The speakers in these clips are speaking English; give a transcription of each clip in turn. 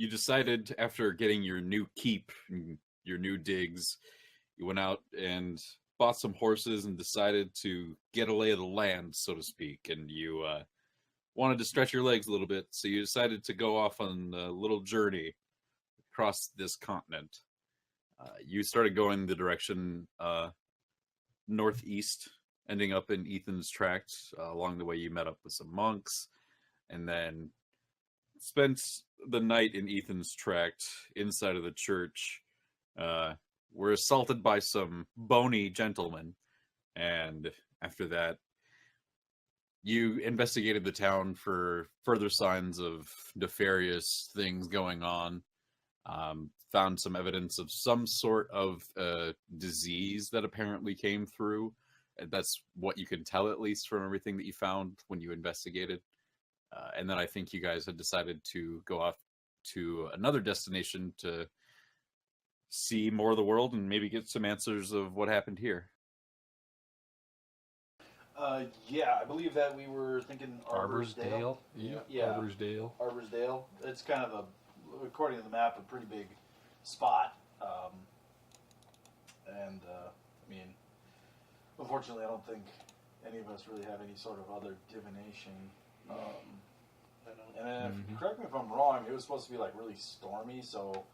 you decided after getting your new keep and your new digs, you went out and bought some horses and decided to get a lay of the land, so to speak. And you wanted to stretch your legs a little bit, so you decided to go off on a little journey across this continent. You started going the direction northeast, ending up in Ethan's tract. Along the way, you met up with some monks, and then spent the night in Ethan's tract inside of the church. Were assaulted by some bony gentlemen, and after that, you investigated the town for further signs of nefarious things going on. Found some evidence of some sort of disease that apparently came through. That's what you can tell, at least from everything that you found when you investigated. And then I think you guys had decided to go off to another destination to see more of the world and maybe get some answers of what happened here. Yeah, I believe that we were thinking Arborsdale. Yeah. Arborsdale. It's kind of according to the map, a pretty big spot. I mean, unfortunately, I don't think any of us really have any sort of other divination. Correct me if I'm wrong, it was supposed to be like really stormy, so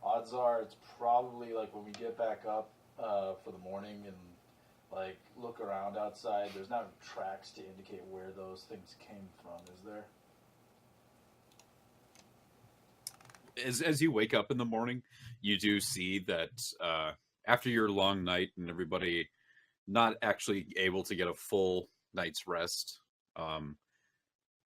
odds are it's probably like when we get back up for the morning and like look around outside, there's not tracks to indicate where those things came from, is there? As you wake up in the morning, you do see that after your long night and everybody not actually able to get a full night's rest,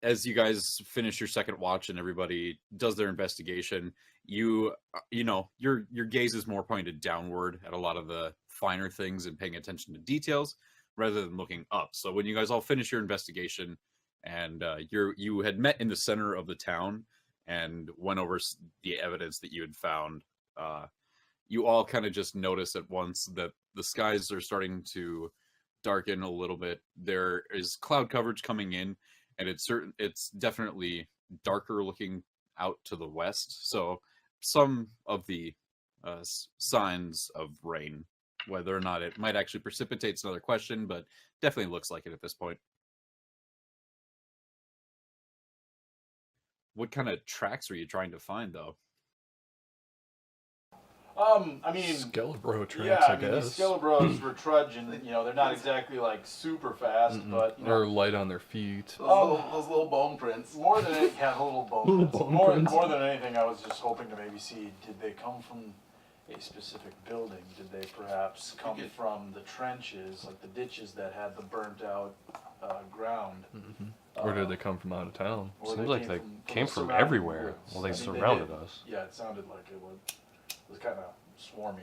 as you guys finish your second watch and everybody does their investigation, you know your gaze is more pointed downward at a lot of the finer things and paying attention to details rather than looking up. So when you guys all finish your investigation and you had met in the center of the town and went over the evidence that you had found, you all kind of just notice at once that the skies are starting to darken a little bit. There is cloud coverage coming in, and it's definitely darker looking out to the west. So some of the signs of rain, whether or not it might actually precipitate, is another question, but definitely looks like it at this point. What kind of tracks are you trying to find, though? I mean, Skelebro tracks, yeah, I guess. These Skelebros were trudging. You know, they're not exactly like super fast, but you know, or light on their feet. Those little bone prints. More than anything, yeah, little bone Little prints. bone More prints. than anything, I was just hoping to maybe see, did they come from a specific building? Did they perhaps come from the trenches, like the ditches that had the burnt out ground? Or did they come from out of town? Seems like they came from surrounding everywhere. woods. Well, they I think surrounded did. us. Yeah, it sounded like it was kind of swarmy.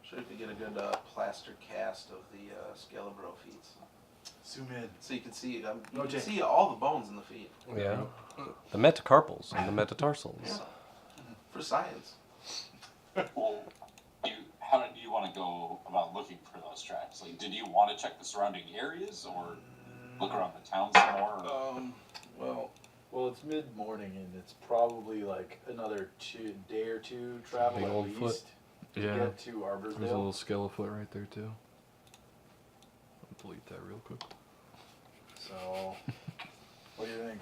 Sure, if you get a good plaster cast of the Skelebro feet, Zoom in. so you can see you No, can Jay. see all the bones in the feet Yeah. The metacarpals and the metatarsals. for science. How did you want to go about looking for those tracks? Like, did you want to check the surrounding areas or look around the town some more? Well, it's mid-morning and it's probably like another day or two travel Big at old least foot. to Yeah. get to There's a Arborsdale. little Skelefoot right there, too. I'll delete that real quick. So, what do you think?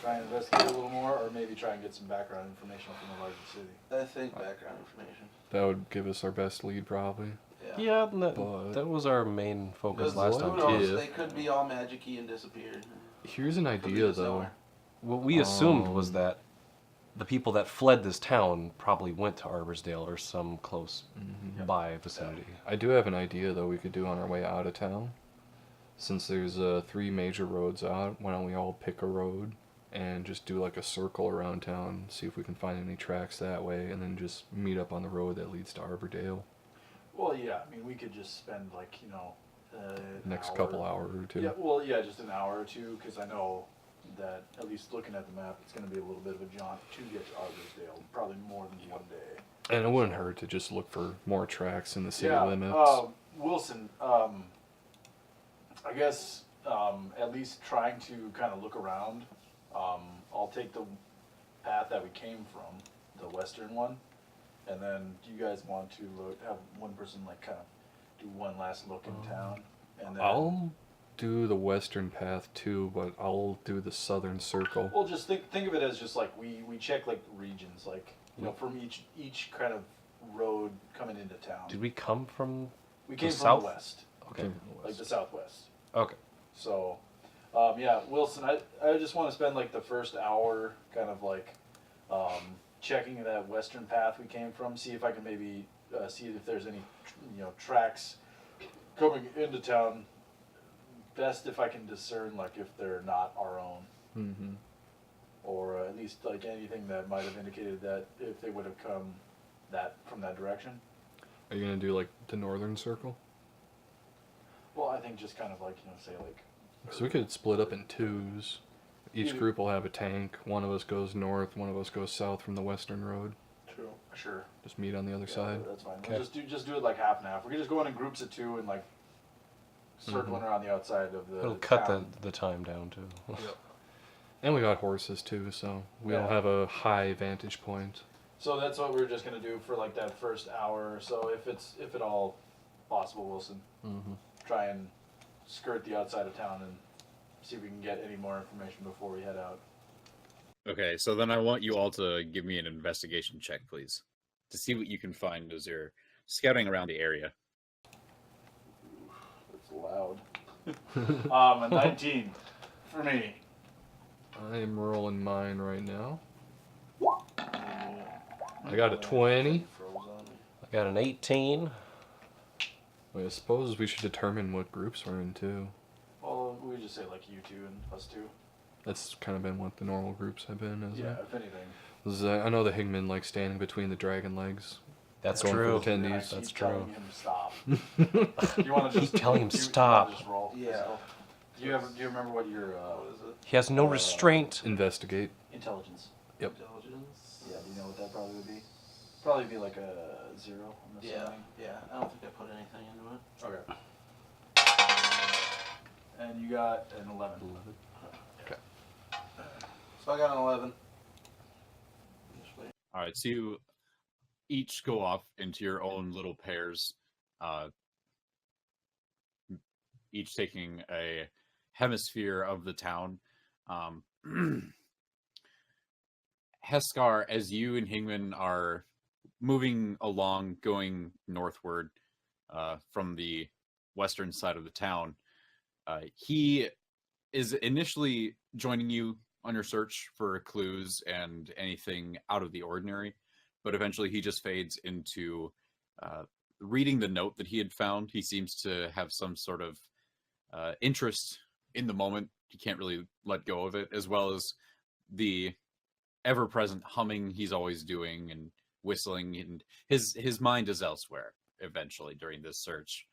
Try and investigate a little more, or maybe try and get some background information from the larger city? I think background information. That would give us our best lead, probably. Yeah, But- that was our main focus Because last who time knows? too. They could be all magic-y and disappeared. Here's an Could be idea, just though. nowhere. What we assumed was that the people that fled this town probably went to Arborsdale or some close by vicinity. I do have an idea, though, we could do on our way out of town. Since there's 3 major roads out, why don't we all pick a road and just do like a circle around town, see if we can find any tracks that way, and then just meet up on the road that leads to Arbordale. Well, yeah, I mean, we could just spend like, you know, Next couple hour or two. Yeah, well, yeah, just an hour or two, because I know that at least looking at the map, it's going to be a little bit of a jaunt to get to Arborsdale, probably more than one day. And it wouldn't hurt to just look for more tracks in the city Yeah, limits. Wilson, I guess at least trying to kind of look around. I'll take the path that we came from, the western one, and then do you guys want to have one person like kind of do one last look in town, and then I'll do the western path too, but I'll do the southern circle. well, just think of it as just like we check like regions, like from each kind of road coming into town. Did we come from? We came from south? the west, Okay. like the southwest. Okay. So, yeah, Wilson, I just want to spend like the first hour kind of like checking that western path we came from, see if I can maybe see if there's any tracks coming into town. Best if I can discern like if they're not our own, Mm-hmm. or at least like anything that might have indicated that if they would have come from that direction. Are you gonna do like the northern circle? Well, I think just kind of like say like. So we could split up in twos. Each Either- group will have a tank. One of us goes north, one of us goes south from the western road. True. Sure. Just meet on the other Yeah, side. that's fine. Okay. We'll just do it like half and half. We can just go in groups of two and like circling around the outside of the. It'll cut town. the time down too. And we got horses too, so we all Yeah. have a high vantage point. So that's what we're just gonna do for like that first hour or so, if at all possible, Wilson. Mm-hmm. Try and skirt the outside of town and see if we can get any more information before we head out. Okay, so then I want you all to give me an investigation check, please, to see what you can find as you're scouting around the area. It's loud. A 19 for me. I am rolling mine right now. I got a 20. Froze on me. I got an 18. Wait, I suppose we should determine what groups we're in too. Well, we just say like you two and us two. That's kind of been what the normal groups have been, isn't Yeah, it? if anything. 'Cause, I know the Higman like standing between the dragon legs. That's Going for true. the And I tendies. That's keep telling true. him stop. You want to Keep just telling him you wanna stop. Just roll. Yeah. Do you remember what your What is it? He has no restraint. Investigate. intelligence? Yep. Intelligence? Yeah. Do you know what that probably would be? Probably be like a 0. I'm Yeah, assuming. yeah. I don't think I put anything into it. Okay. And you got an 11. So I got an 11. All right, so you each go off into your own little pairs, each taking a hemisphere of the town. Heskar, as you and Hingman are moving along, going northward from the western side of the town, he is initially joining you on your search for clues and anything out of the ordinary, but eventually he just fades into reading the note that he had found. He seems to have some sort of interest in the moment. He can't really let go of it, as well as the ever-present humming he's always doing and whistling, and his mind is elsewhere eventually during this search.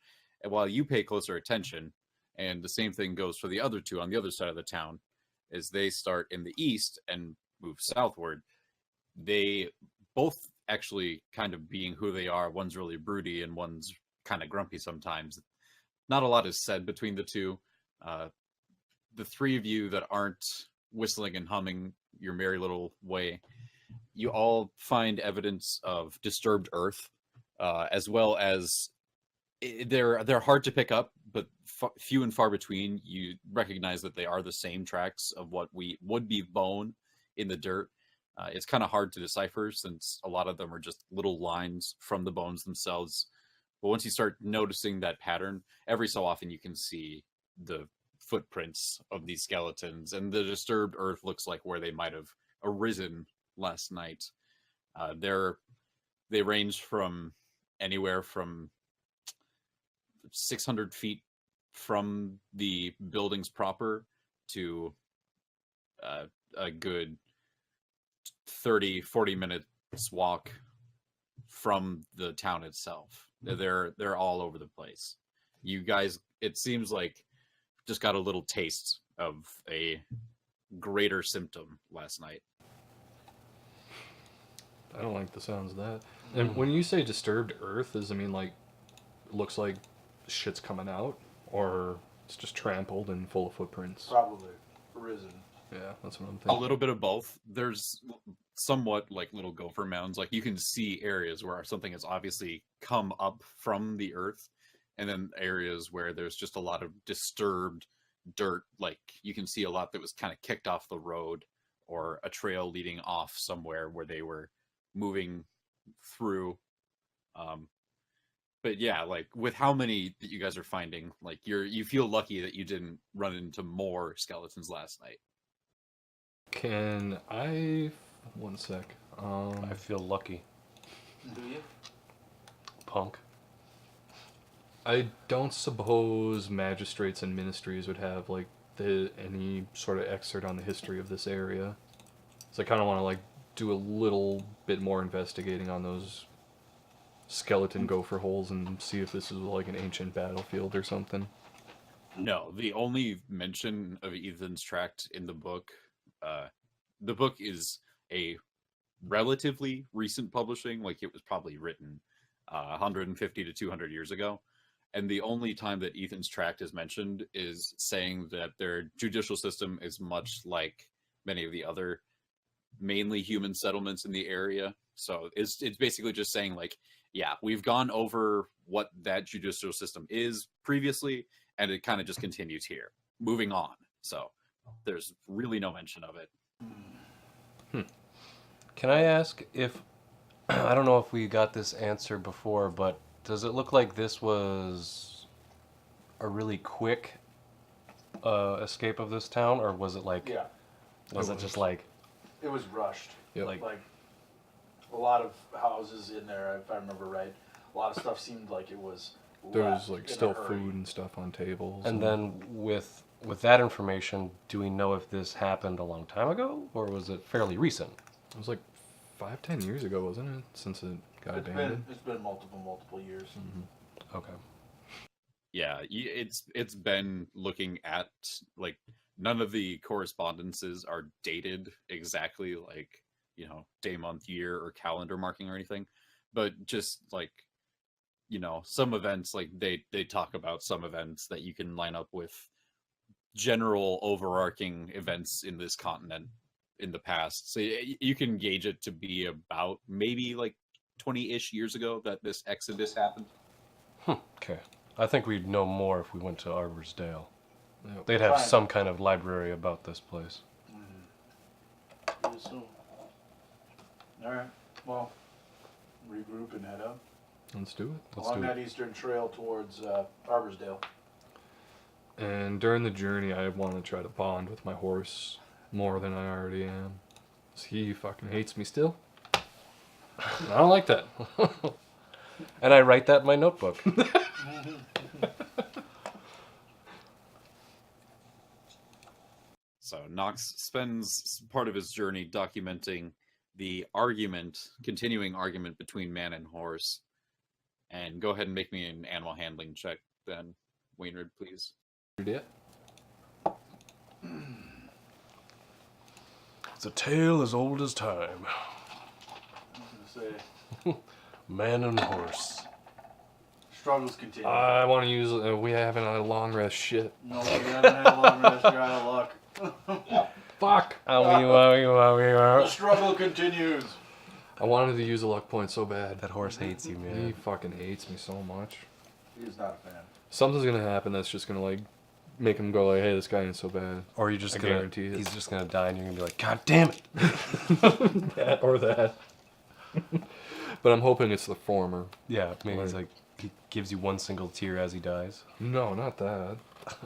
And while you pay closer attention, and the same thing goes for the other two on the other side of the town, as they start in the east and move southward, they both actually kind of being who they are. One's really broody and one's kind of grumpy sometimes. Not a lot is said between the two. The three of you that aren't whistling and humming your merry little way, you all find evidence of disturbed earth, as well as they're hard to pick up, but few and far between. You recognize that they are the same tracks of what would be bone in the dirt. It's kind of hard to decipher since a lot of them are just little lines from the bones themselves. But once you start noticing that pattern, every so often you can see the footprints of these skeletons, and the disturbed earth looks like where they might have arisen last night. They range from anywhere from 600 feet from the buildings proper to a good 30-40 minutes walk from the town itself. They're all over the place. You guys, it seems like, just got a little taste of a greater symptom last night. I don't like the sounds of that. And when you say disturbed earth, does it mean like looks like shit's coming out, or it's just trampled and full of footprints? Probably risen. Yeah, that's what I'm A thinking. little bit of both. There's somewhat like little gopher mounds. Like you can see areas where something has obviously come up from the earth, and then areas where there's just a lot of disturbed dirt. Like you can see a lot that was kind of kicked off the road, or a trail leading off somewhere where they were moving through. Um, but yeah, like with how many that you guys are finding, like you feel lucky that you didn't run into more skeletons last night. Can I... One sec. I feel lucky, Do you? punk. I don't suppose magistrates and ministries would have like any sort of excerpt on the history of this area. So I kind of want to like do a little bit more investigating on those skeleton gopher holes and see if this is like an ancient battlefield or something. No, the only mention of Ethan's tract in the book is a relatively recent publishing, like it was probably written 150 to 200 years ago. And the only time that Ethan's tract is mentioned is saying that their judicial system is much like many of the other mainly human settlements in the area. So it's basically just saying like, yeah, we've gone over what that judicial system is previously, and it kind of just continues here. Moving on. So there's really no mention of it. Can I ask if I don't know if we got this answer before, but does it look like this was a really quick escape of this town, or was it like Yeah, was it just like it was rushed. Yep. like Like a lot of houses in there, if I remember right. A lot of stuff seemed like it was. There left was like in a still hurry. food and stuff on tables. and then with that information, do we know if this happened a long time ago or was it fairly recent? It was like 5-10 years ago, wasn't it? Since it got abandoned. It's been multiple years. Okay. Yeah, it's been looking at like none of the correspondences are dated exactly, like, you know, day, month, year, or calendar marking or anything, but just like, you know, some events, like they talk about some events that you can line up with general overarching events in this continent in the past. So you can gauge it to be about maybe like 20-ish years ago that this exodus happened. Okay. I think we'd know more if we went to Arborsdale. Yep. They'd have Fine. some kind of library about this place. Pretty soon. All right. Well, regroup and head up Let's do it. Let's along do that it. eastern trail towards Arborsdale. And during the journey, I want to try to bond with my horse more than I already am. 'Cause he fucking hates me still. And I don't like that. And I write that in my notebook. So Knox spends part of his journey documenting the continuing argument between man and horse. And go ahead and make me an animal handling check then, Wainward, please. Yeah. It's a tale as old as time. I was gonna say Man and horse. struggles continue. I want to use. We haven't had a long rest. Shit. No, we haven't had a long rest. You're out of luck. Fuck. The struggle continues. I wanted to use a luck point so bad. That horse hates you, He man. fucking hates me so much. He's not a fan. Something's gonna happen that's just gonna like make him go like, "Hey, this guy ain't so bad." Or you're just I gonna guarantee it. he's just gonna die and you're gonna be like, God damn it. That or that. But I'm hoping it's the former. Yeah, maybe he's like he gives you one single tear as he dies. No, not that.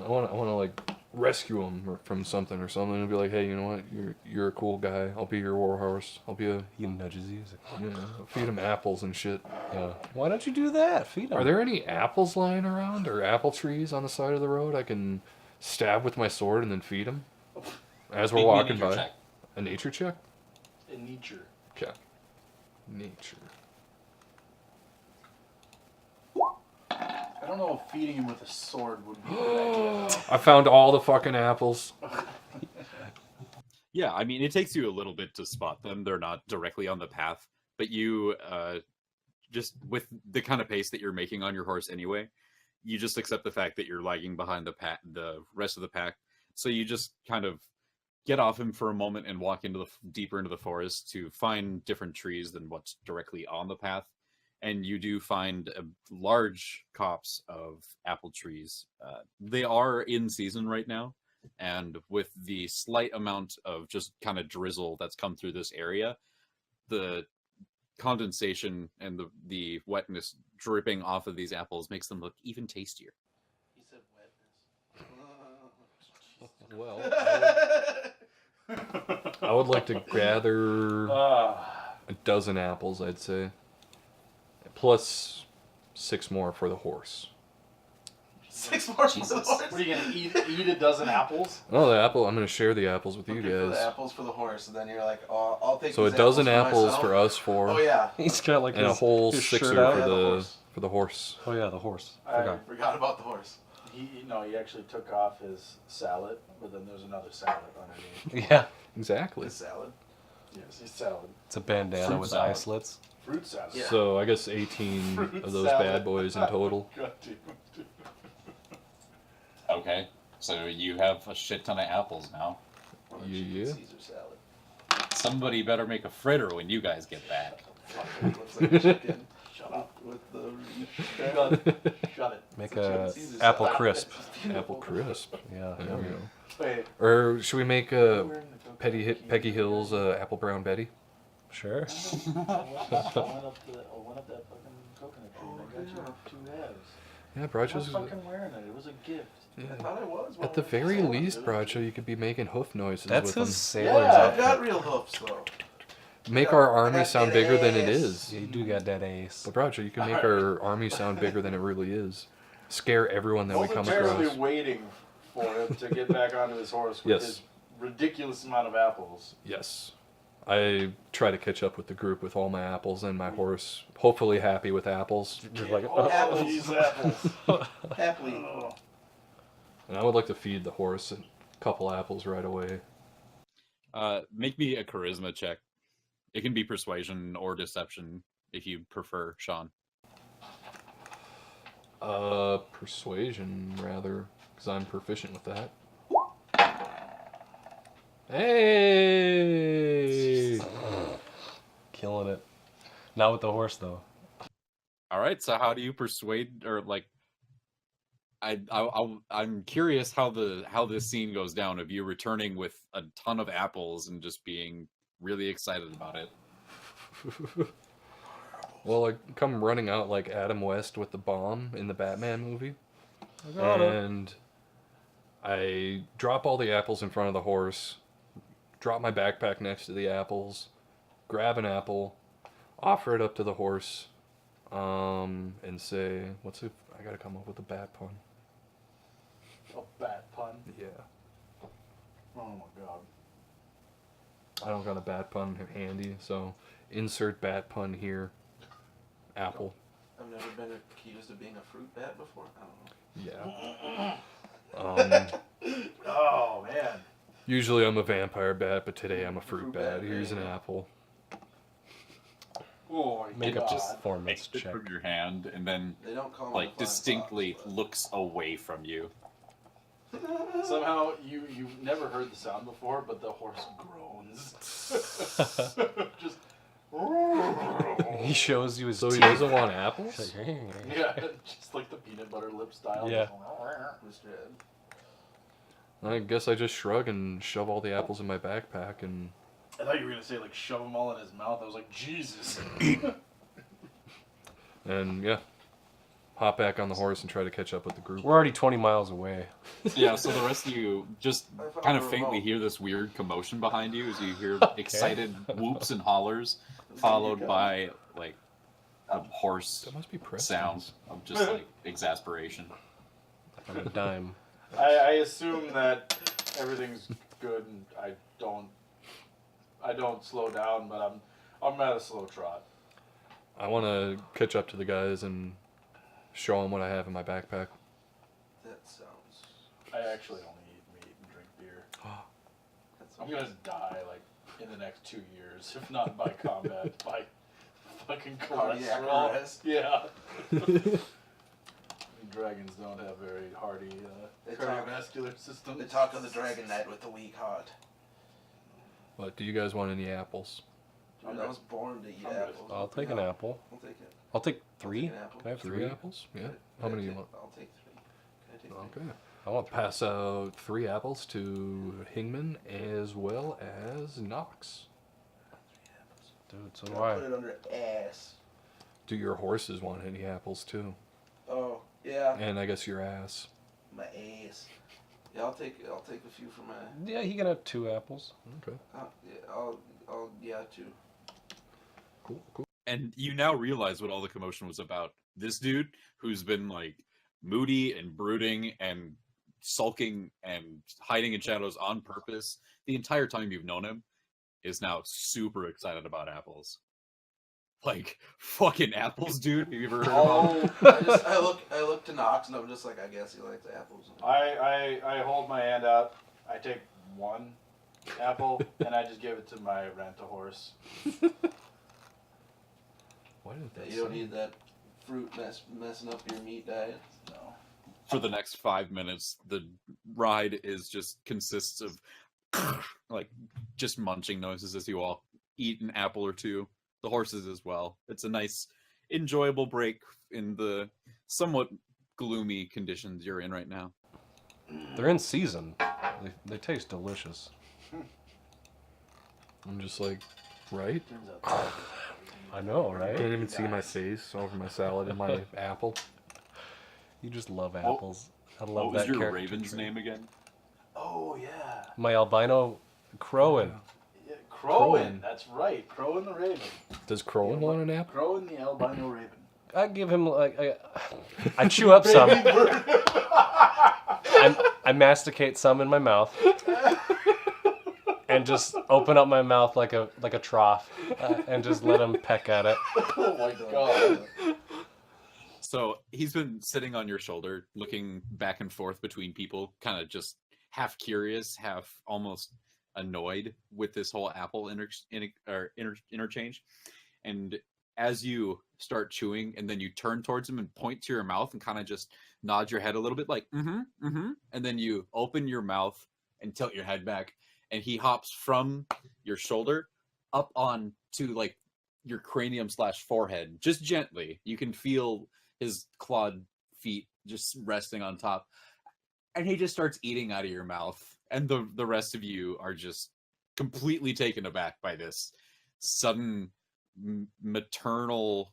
I want to like rescue him from something and be like, "Hey, you know what? You're a cool guy. I'll be your war horse. I'll be a He nudges you. He's like, you know, feed him apples and shit." yeah. Why don't you do that? Feed him. Are there any apples lying around or apple trees on the side of the road I can stab with my sword and then feed them as we're Make me a walking nature by? check. A nature check? In nature. Okay. Nature. I don't know if feeding him with a sword would be a good idea. I found all the fucking apples. Yeah, I mean, it takes you a little bit to spot them. They're not directly on the path, but you just with the kind of pace that you're making on your horse anyway, you just accept the fact that you're lagging behind the rest of the pack. So you just kind of get off him for a moment and walk into the deeper into the forest to find different trees than what's directly on the path. And you do find a large copse of apple trees. They are in season right now, and with the slight amount of just kind of drizzle that's come through this area, the condensation and the wetness dripping off of these apples makes them look even tastier. He said wetness. Well, I would like to gather a dozen apples, I'd say. Plus 6 more for the horse. 6 more for the Jesus. horse. What are you gonna eat a dozen apples? Oh, the apple. I'm going to share the apples with you Okay, for the guys. apples for the horse, and then you're like, oh, I'll take So a these dozen apples myself. for us 4. Oh yeah, He's got like And a his, whole his sixer shirt out. for Yeah, the the horse. for the horse. Oh yeah, the horse. I Forgot. forgot about the horse. He actually took off his salad, but then there's another salad underneath. Yeah, Exactly. The salad. Yes, he's salad. it's a bandana Fruit with salad. eye slits. Fruit salad. Yeah. So I guess 18 Fruit of those salad. bad boys in total. God damn it. Okay, so you have a shit ton of apples now. Or a Yeah. chicken Caesar salad. Somebody better make a fritter when you guys get back. Fuck, it looks like a chicken. Shut up. With the Shut it. Shut it. Make It's a a chicken Caesar apple salad. crisp. Apple crisp. Yeah. There we go. Wait. Or should we make we're in the Peggy Hill's Apple Brown Betty? Sure. I went up that fucking coconut tree and I got you 2 halves. Yeah, I'm Bracho's. fucking wearing it. It was a gift. I Yeah. thought it was. At the very least, Bracho, you could be making hoof noises That's with his them. sailor's Yeah, I've outfit. got real hoofs though. Make Yeah, our I army got sound that bigger than it ass. is. Yeah, you do got that ace. But Bracho, you can make our army sound bigger than it really is. Scare everyone that we come Momentarily across. waiting for him to get back onto his horse with Yes. his ridiculous amount of apples. Yes. I try to catch up with the group with all my apples and my horse, hopefully happy with apples. You're like, Oh, apples. these apples. Happily. Oh. And I would like to feed the horse a couple apples right away. Make me a charisma check. It can be persuasion or deception if you prefer, Sean. Persuasion, rather, because I'm proficient with that. Hey! killing it. Not with the horse though. All right, so how do you persuade or like? I'm curious how this scene goes down of you returning with a ton of apples and just being really excited about it. Well, I come running out like Adam West with the bomb in the Batman movie. And I drop all the apples in front of the horse, drop my backpack next to the apples, grab an apple, offer it up to the horse, and say, I gotta come up with a bat pun. A bat pun. Yeah. Oh my god. I don't got a bat pun handy, so insert bat pun here. Apple. I've never been accused of being a fruit bat before. I don't know. Yeah. Oh man. Usually I'm a vampire bat, but today I'm a fruit Fruit bat. bat, Here's an yeah. apple. Oh my Make a god. performance Takes it check. from your hand and then They don't call me like distinctly looks away from you. Somehow you've never heard the sound before, but the horse groans. Just. He shows you his So he teeth. doesn't want apples? He's like, Yeah, just like the peanut butter lip style. Yeah. Mr. Ed. I guess I just shrug and shove all the apples in my backpack and I thought you were gonna say like shove them all in his mouth. I was like, Jesus. yeah, hop back on the horse and try to catch up with the group. We're already 20 miles away. Yeah, so the rest of you just I found kind of the faintly remote. hear this weird commotion behind you as you hear excited whoops and hollers, There followed you go. by like a hoarse That must be Preston's. sound of just like exasperation. On a dime. I assume that everything's good and I don't slow down, but I'm at a slow trot. I want to catch up to the guys and show them what I have in my backpack. That sounds. I actually only eat meat and drink beer. That I'm sounds gonna die like in the next 2 years, if not by combat, by fucking Cardiac cholesterol. arrest. Yeah. Dragons don't have very hardy They talk- cardiovascular systems. They talk of the Dragon Knight with the weak heart. But do you guys want any apples? Dude, I was born to eat I'm good. apples. I'll take an apple. I'll take it. I'll take I'll 3. take an apple. Can I have 3 3? apples? Yeah. Can How I many do you take- want? I'll take 3. Can I take 3? Okay. I want Pass out 3 apples to Hingman as well as Knox. 3 apples. Dude, so do I'll I. put it under ass. Do your horses want any apples too? Oh, yeah. And I guess your ass. My ass. Yeah, I'll take a few for my. Yeah, he can have 2 apples. Okay. Yeah, 2. Cool. Cool. And you now realize what all the commotion was about. This dude who's been like moody and brooding and sulking and hiding in shadows on purpose the entire time you've known him is now super excited about apples. Like fucking apples, dude. Have you ever heard of them? I look to Knox and I'm just like, I guess he likes apples. I hold my hand out. I take 1 apple and I just give it to my rent-a-horse. Why didn't Yeah, that you don't say- need that fruit messing up your meat diet. No. For the next 5 minutes, the ride is just consists of like just munching noises as you all eat an apple or two. The horses as well. It's a nice, enjoyable break in the somewhat gloomy conditions you're in right now. They're in season. They taste delicious. I'm just like, right? Turns out. I know, I right? can't even see my face over my salad and my apple. You just love apples. I love What was that your character raven's trait. name again? Oh yeah. My albino Crowan. Yeah, Crowan. Crowan. That's right. Crowan the Raven. Does Crowan want an apple? Crowan the albino Raven. I give him like I chew up some. I masticate some in my mouth, and just open up my mouth like a trough, and just let him peck at it. Oh my god. So he's been sitting on your shoulder, looking back and forth between people, kind of just half curious, half almost annoyed with this whole apple interchange. And as you start chewing, and then you turn towards him and point to your mouth and kind of just nod your head a little bit, like and then you open your mouth and tilt your head back, and he hops from your shoulder up on to like your cranium / forehead, just gently. You can feel his clawed feet just resting on top, and he just starts eating out of your mouth, and the rest of you are just completely taken aback by this sudden maternal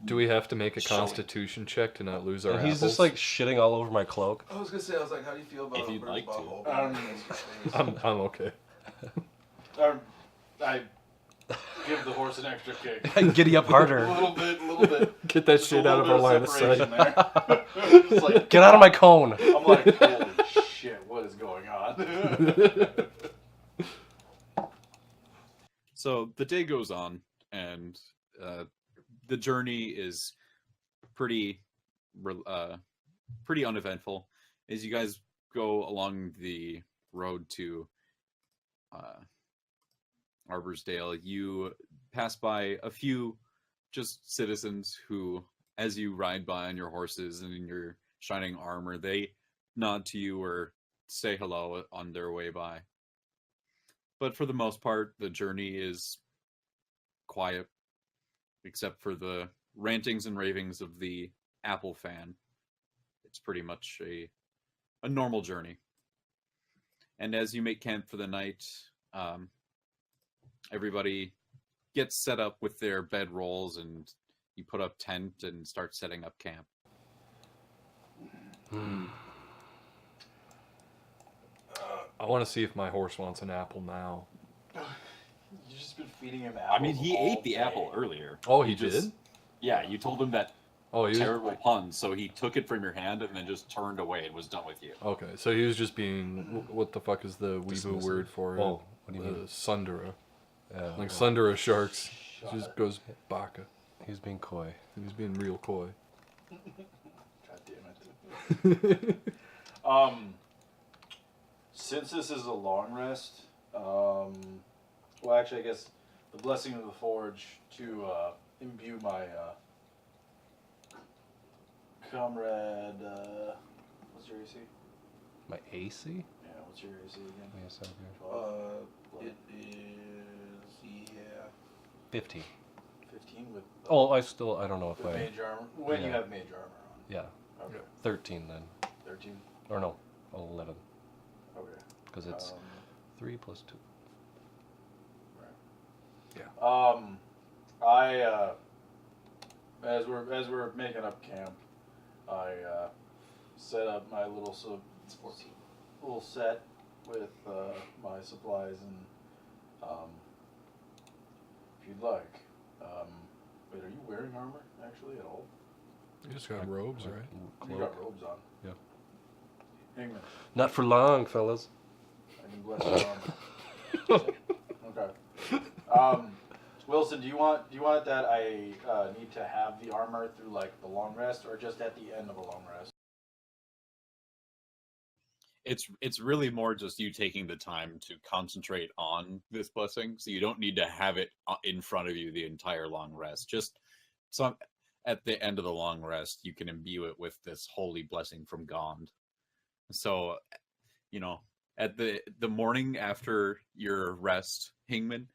Do we have to make a Showing. constitution check to not lose our And he's apples? just like shitting all over my cloak. I was gonna say, I was like, how do you feel about If a you'd bird's like to. butthole? I'm okay. I give the horse an extra kick. Giddy up harder. A little bit. Get that Just shit a out of little our bit line of sight. separation there. Just like, Get out of my cone. I'm like, holy shit, what is going on? So the day goes on, and the journey is pretty uneventful. As you guys go along the road to Arborsdale, you pass by a few just citizens who, as you ride by on your horses and in your shining armor, they nod to you or say hello on their way by. But for the most part, the journey is quiet, except for the rantings and ravings of the Apple fan. It's pretty much a normal journey. And as you make camp for the night, everybody gets set up with their bedrolls, and you put up tent and start setting up camp. I want to see if my horse wants an apple now. You've just been feeding him apples. I mean, he all ate the day. apple earlier. Oh, he just- did? Yeah, you told him that Oh, he was... terrible pun, so he took it from your hand and then just turned away and was done with you. Okay, so he was just being... What the fuck is the Weeaboo Dismissive. word for it? Oh, what do you mean? Sundera. Yeah, Like yeah. Sundera sharks. Shut Just up. goes baka. He's being coy. He was being real coy. God damn it. Since this is a long rest, well, actually, I guess the blessing of the forge to imbue my comrade. What's your AC? My AC? Yeah, What's your AC again? Yes, I do. 12? It is, yeah. 15. 15 with. Oh, I don't know if With I. major armor. When you Yeah. have major armor on. Yeah, Okay. 13 then. 13. Or no, 11. Okay. Because it's 3 plus 2. I as we're making up camp, I set up my little little set with my supplies and if you'd like. Wait, are you wearing armor actually at all? You just got robes, right? You got robes on. Yeah. Hangman, Not for long, fellas. I can bless your armor. Okay. Wilson, do you want that I need to have the armor through like the long rest, or just at the end of a long rest? It's really more just you taking the time to concentrate on this blessing, so you don't need to have it in front of you the entire long rest. Just some at the end of the long rest, you can imbue it with this holy blessing from Gond. So, at the morning after your rest, Hingman,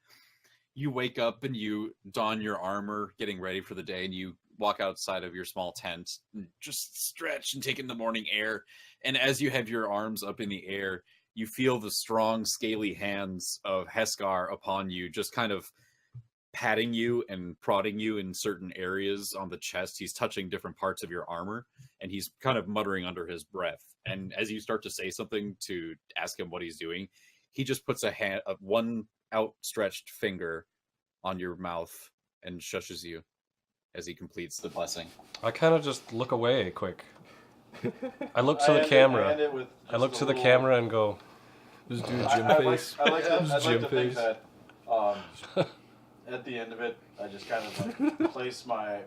you wake up and you don your armor, getting ready for the day, and you walk outside of your small tent and just stretch and take in the morning air. And as you have your arms up in the air, you feel the strong, scaly hands of Heskar upon you, just kind of patting you and prodding you in certain areas on the chest. He's touching different parts of your armor, and he's kind of muttering under his breath. And as you start to say something to ask him what he's doing, he just puts one outstretched finger on your mouth and shushes you as he completes the blessing. I kind of just look away quick. I look to the camera. I look to the camera and go, Just do a gym face. I'd like Gym to think face. that at the end of it, I just kind of like place my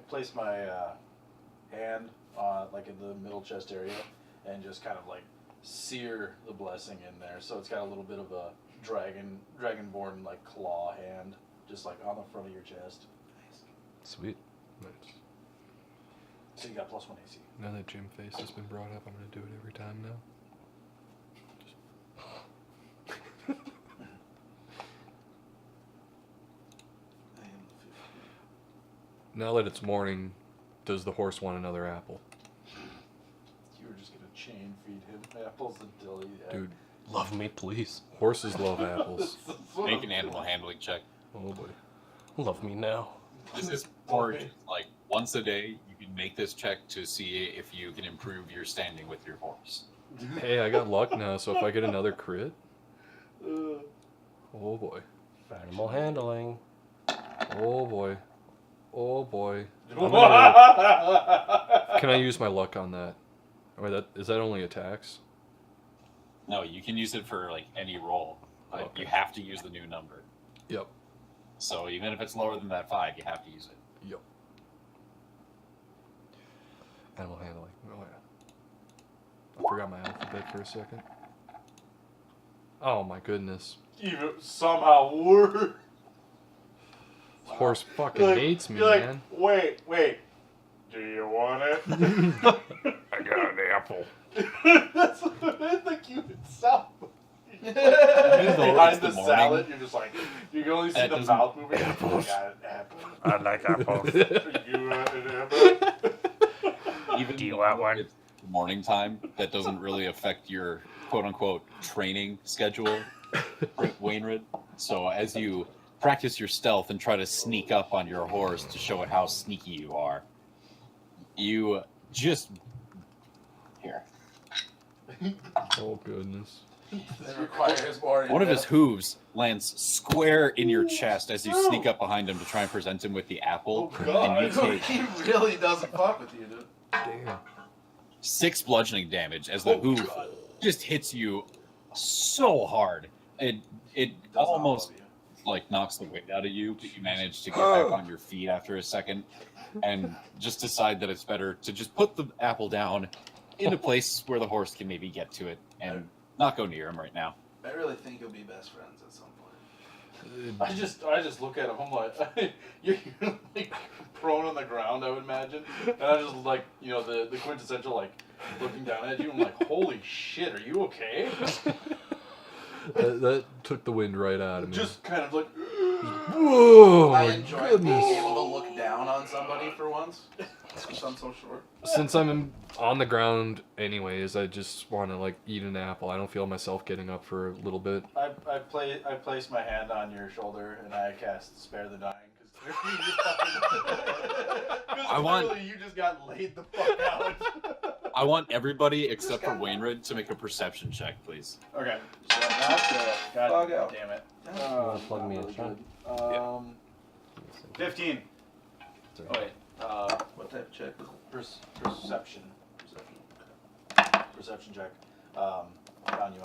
hand on like in the middle chest area and just kind of like sear the blessing in there. So it's got a little bit of a dragonborn like claw hand, just like on the front of your chest. sweet. Nice. So you got +1 AC. Now that gym face has been brought up, I'm gonna do it every time now. I am the 15. Now that it's morning, does the horse want another apple? You were just gonna chain feed him apples until he. Dude, Love me, please. horses love apples. Make an animal handling check. Oh boy. Love me now. This is for like once a day. You can make this check to see if you can improve your standing with your horse. Hey, I got luck now, so if I get another crit, oh boy. Animal handling. Oh boy. Oh boy. Can Can I use my luck on that? Or is that only attacks? No, you can use it for like any roll, but Okay. you have to use the new number. Yep. So even if it's lower than that 5, you have to use it. Yep. Animal handling. Oh yeah. I forgot my alphabet for a second. Oh my goodness. Even somehow worse. This horse fucking hates me, you're like, man. Wait. Do you want it? I got an apple. That's the cutest sound. It's Behind the the morning. salad, you're just like, you can only see That the doesn't- mouth moving. I got an apple. I like apples. You want an apple? Even Do you though want one? It's morning time. That doesn't really affect your quote unquote training schedule, Wainwright. So as you practice your stealth and try to sneak up on your horse to show it how sneaky you are, you just here. Oh goodness. It requires more. One of his hooves lands square in your chest as you sneak up behind him to try and present him with the apple. Oh god. And you take He really doesn't fuck with you, dude. Damn. 6 bludgeoning damage as the Oh, hoof God. just hits you so hard. It Does not almost love you. like knocks the wind out of you, but you manage to get back on your feet after a second and just decide that it's better to just put the apple down in a place where the horse can maybe get to it and not go near him right now. I really think you'll be best friends at some point. I just look at him. I'm like, you're like prone on the ground, I would imagine, and I just like, the quintessential like looking down at you. I'm like, holy shit, are you okay? that took the wind right out of me. Just kind of like. Whoa! I My enjoy goodness. being able to look down on somebody for once. Since I'm so short. Since I'm on the ground anyways, I just want to like eat an apple. I don't feel myself getting up for a little bit. I place my hand on your shoulder and I cast Spare the Dying because I want- you just got laid the fuck out. I want everybody except for Wainwright to make a perception check, please. Okay, so that's God Bug out. damn it. wanna plug not me in, really Sean? good. 15. Oh wait, What type of check is it? perception. Perception check. John, you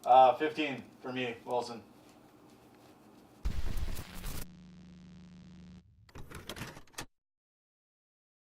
wanna? 15 for me, Wilson.